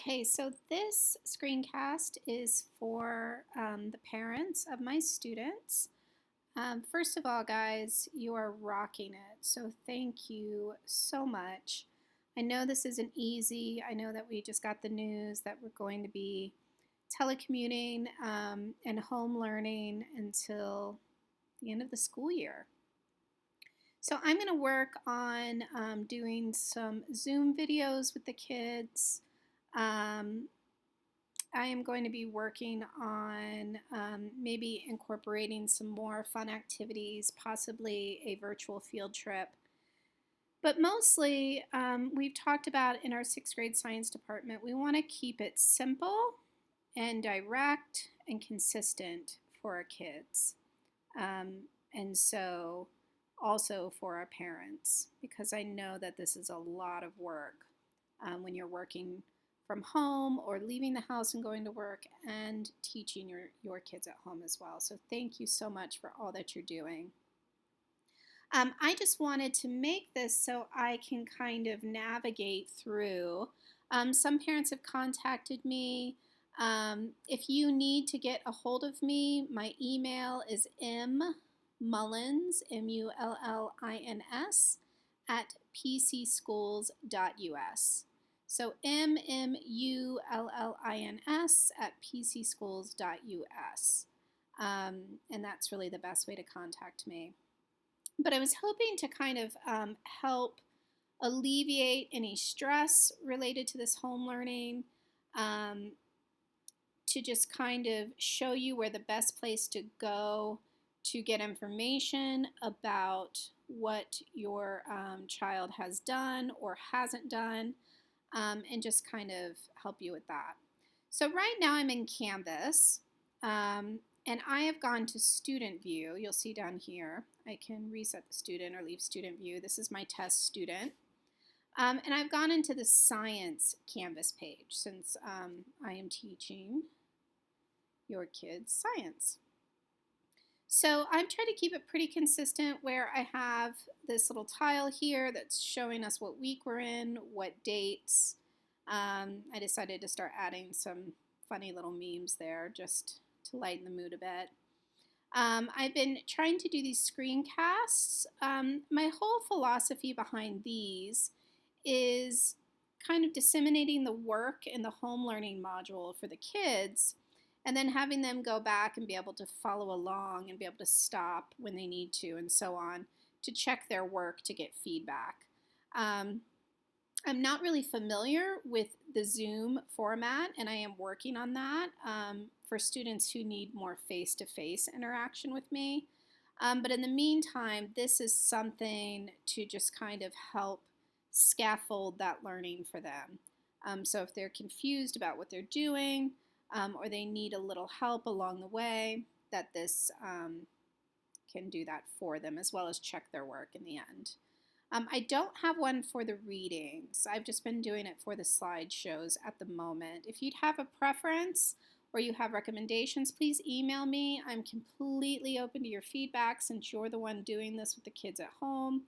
Okay, so this screencast is for the parents of my students. First of all, guys, you are rocking it. So thank you so much. I know this isn't easy. I know that we just got the news that we're going to be telecommuting and home learning until the end of the school year. So I'm going to work on doing some Zoom videos with the kids. Um, I am going to be working on maybe incorporating some more fun activities, possibly a virtual field trip. But mostly, we've talked about in our sixth grade science department, we want to keep it simple and direct and consistent for our kids. And so also for our parents, because I know that this is a lot of work when you're working from home or leaving the house and going to work and teaching your kids at home as well. So thank you so much for all that you're doing. I just wanted to make this so I can kind of navigate through. Some parents have contacted me. If you need to get a hold of me, my email is mmullins, MULLINS, at pcschools.us. So mmullins at pcschools.us. And that's really the best way to contact me. But I was hoping to kind of help alleviate any stress related to this home learning, to just kind of show you where the best place to go to get information about what your child has done or hasn't done, and just kind of help you with that. So right now I'm in Canvas, and I have gone to student view. You'll see down here, I can reset the student or leave student view. This is my test student. And I've gone into the science Canvas page since I am teaching your kids science. So I've tried to keep it pretty consistent where I have this little tile here that's showing us what week we're in, what dates. I decided to start adding some funny little memes there just to lighten the mood a bit. I've been trying to do these screencasts. My whole philosophy behind these is kind of disseminating the work in the home learning module for the kids, and then having them go back and be able to follow along and be able to stop when they need to and so on to check their work to get feedback. I'm not really familiar with the Zoom format, and I am working on that for students who need more face-to-face interaction with me. But in the meantime, this is something to just kind of help scaffold that learning for them. So if they're confused about what they're doing, or they need a little help along the way, that this can do that for them, as well as check their work in the end. I don't have one for the readings. I've just been doing it for the slideshows at the moment. If you'd have a preference or you have recommendations, please email me. I'm completely open to your feedback since you're the one doing this with the kids at home.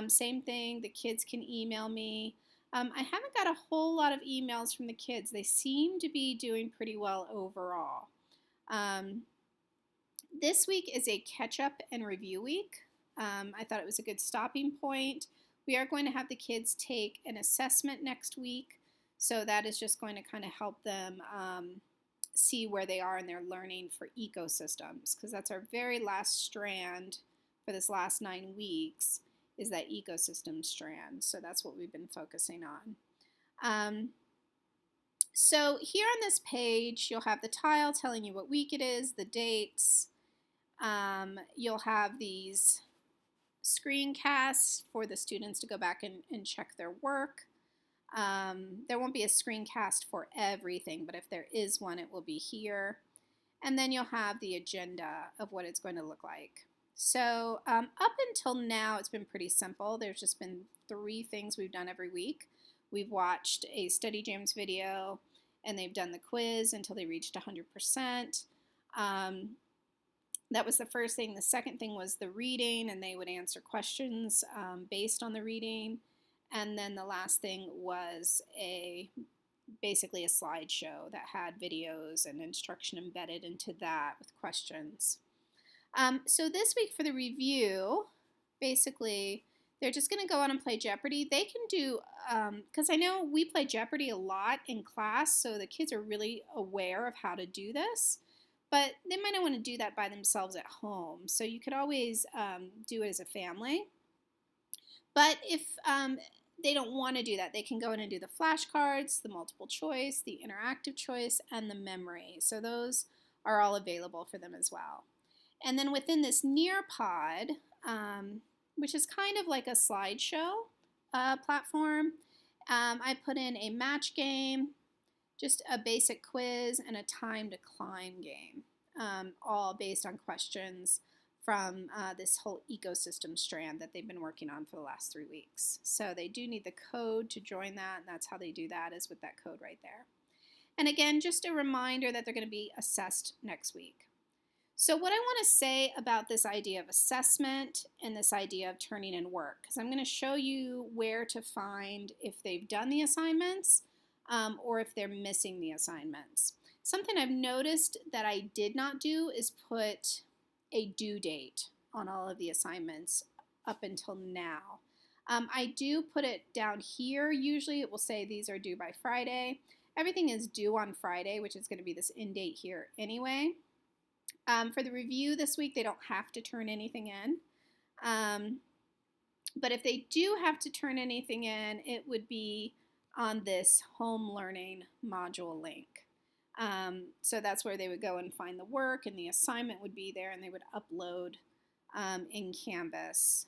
Same thing, the kids can email me. I haven't got a whole lot of emails from the kids. They seem to be doing pretty well overall. This week is a catch-up and review week. I thought it was a good stopping point. We are going to have the kids take an assessment next week, so that is just going to kind of help them see where they are in their learning for ecosystems, because that's our very last strand for this last 9 weeks, is that ecosystem strand. So that's what we've been focusing on. So here on this page, you'll have the tile telling you what week it is, the dates. You'll have these screencasts for the students to go back and check their work. There won't be a screencast for everything, but if there is one, it will be here. And then you'll have the agenda of what it's going to look like. So up until now, it's been pretty simple. There's just been 3 things we've done every week. We've watched a Study Jams video, and they've done the quiz until they reached 100%. That was the first thing. The second thing was the reading, and they would answer questions based on the reading. And then the last thing was a basically a slideshow that had videos and instruction embedded into that with questions. So this week for the review, basically, they're just going to go on and play Jeopardy. They can do, because I know we play Jeopardy a lot in class, so the kids are really aware of how to do this, but they might not want to do that by themselves at home. So you could always do it as a family. But if they don't want to do that, they can go in and do the flashcards, the multiple choice, the interactive choice, and the memory. So those are all available for them as well. And then within this Nearpod, which is kind of like a slideshow platform, I put in a match game, just a basic quiz, and a time to climb game, all based on questions from this whole ecosystem strand that they've been working on for the last 3 weeks. So they do need the code to join that, and that's how they do that, is with that code right there. And again, just a reminder that they're going to be assessed next week. So what I want to say about this idea of assessment and this idea of turning in work, because I'm going to show you where to find if they've done the assignments or if they're missing the assignments. Something I've noticed that I did not do is put a due date on all of the assignments up until now. I do put it down here. Usually it will say these are due by Friday. Everything is due on Friday, which is going to be this end date here anyway. For the review this week, they don't have to turn anything in. But if they do have to turn anything in, it would be on this home learning module link. So that's where they would go and find the work, and the assignment would be there, and they would upload in Canvas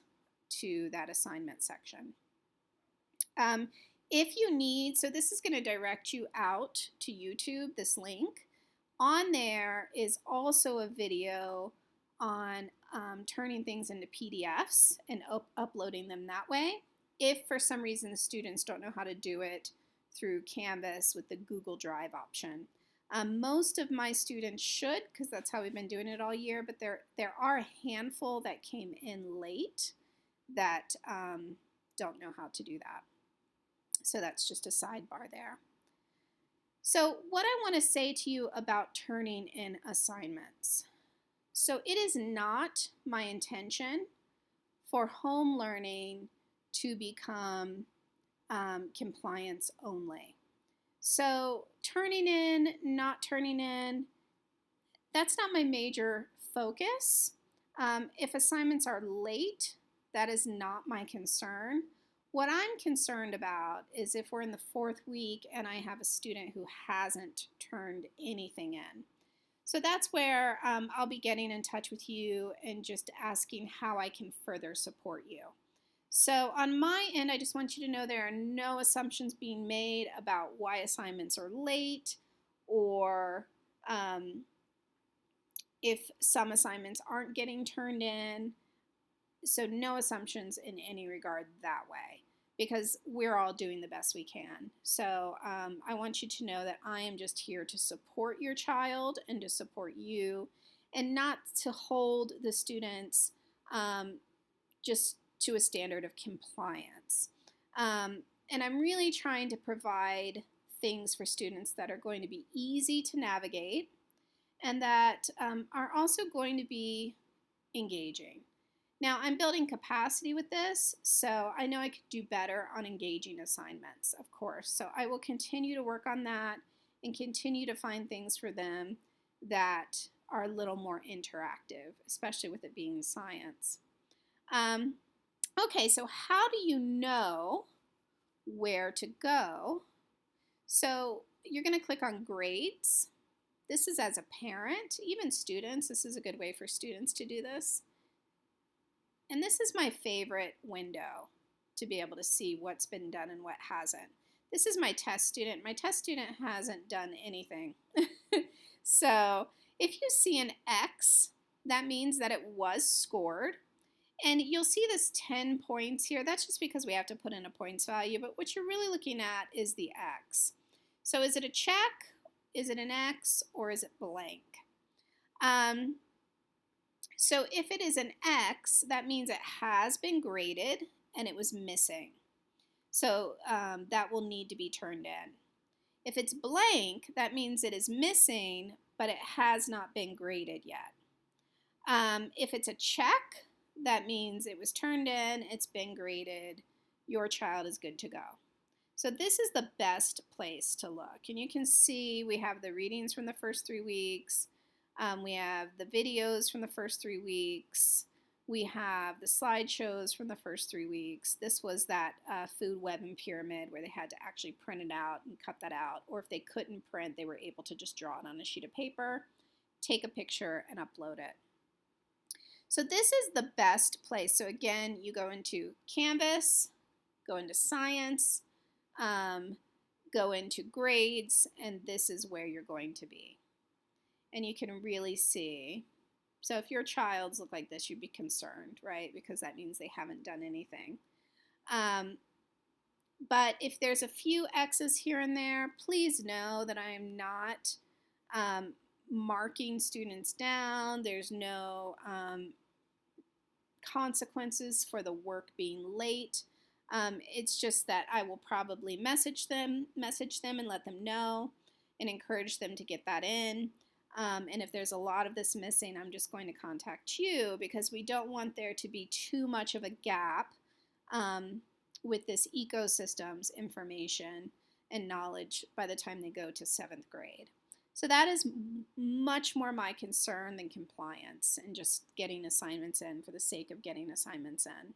to that assignment section. If you need, so this is going to direct you out to YouTube, this link. On there is also a video on turning things into PDFs and uploading them that way. If for some reason the students don't know how to do it through Canvas with the Google Drive option. Most of my students should, because that's how we've been doing it all year, but there are a handful that came in late that don't know how to do that. So that's just a sidebar there. So what I want to say to you about turning in assignments. So it is not my intention for home learning to become compliance only. So turning in, not turning in, that's not my major focus. If assignments are late, that is not my concern. What I'm concerned about is if we're in the 4th week and I have a student who hasn't turned anything in. So that's where I'll be getting in touch with you and just asking how I can further support you. So on my end, I just want you to know there are no assumptions being made about why assignments are late or if some assignments aren't getting turned in. So no assumptions in any regard that way, because we're all doing the best we can. So I want you to know that I am just here to support your child and to support you, and not to hold the students just to a standard of compliance. And I'm really trying to provide things for students that are going to be easy to navigate and that are also going to be engaging. Now, I'm building capacity with this, so I know I could do better on engaging assignments, of course. So I will continue to work on that and continue to find things for them that are a little more interactive, especially with it being science. Okay, so how do you know where to go? So you're going to click on grades. This is as a parent, even students. This is a good way for students to do this. And this is my favorite window to be able to see what's been done and what hasn't. This is my test student. My test student hasn't done anything. So if you see an X, that means that it was scored. And you'll see this 10 points here. That's just because we have to put in a points value, but what you're really looking at is the X. So is it a check, is it an X, or is it blank? So if it is an X, that means it has been graded and it was missing. So that will need to be turned in. If it's blank, that means it is missing, but it has not been graded yet. If it's a check, that means it was turned in, it's been graded, your child is good to go. So this is the best place to look. And you can see we have the readings from the first 3 weeks. We have the videos from the first 3 weeks. We have the slideshows from the first 3 weeks. This was that food web and pyramid where they had to actually print it out and cut that out. Or if they couldn't print, they were able to just draw it on a sheet of paper, take a picture, and upload it. So this is the best place. So again, you go into Canvas, go into Science, go into Grades, and this is where you're going to be. And you can really see. So if your child's look like this, you'd be concerned, right? Because that means they haven't done anything. But if there's a few X's here and there, please know that I am not marking students down. There's no consequences for the work being late. It's just that I will probably message them and let them know and encourage them to get that in. And if there's a lot of this missing, I'm just going to contact you because we don't want there to be too much of a gap with this ecosystems information and knowledge by the time they go to 7th grade. So that is much more my concern than compliance and just getting assignments in for the sake of getting assignments in.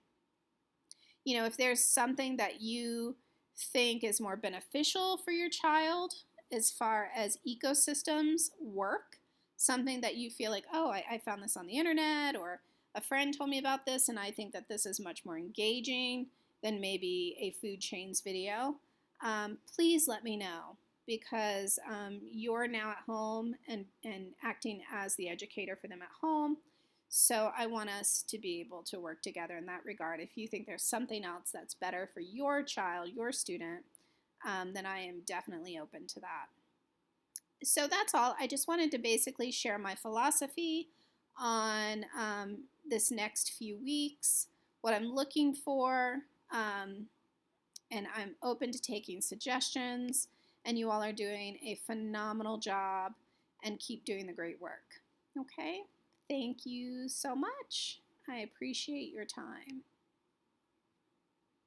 You know, if there's something that you think is more beneficial for your child as far as ecosystems work, something that you feel like, oh, I found this on the internet or a friend told me about this and I think that this is much more engaging than maybe a food chains video, please let me know. Because you're now at home and acting as the educator for them at home. So I want us to be able to work together in that regard. If you think there's something else that's better for your child, your student, then I am definitely open to that. So that's all. I just wanted to basically share my philosophy on this next few weeks, what I'm looking for, and I'm open to taking suggestions. And you all are doing a phenomenal job and keep doing the great work. Okay? Thank you so much. I appreciate your time.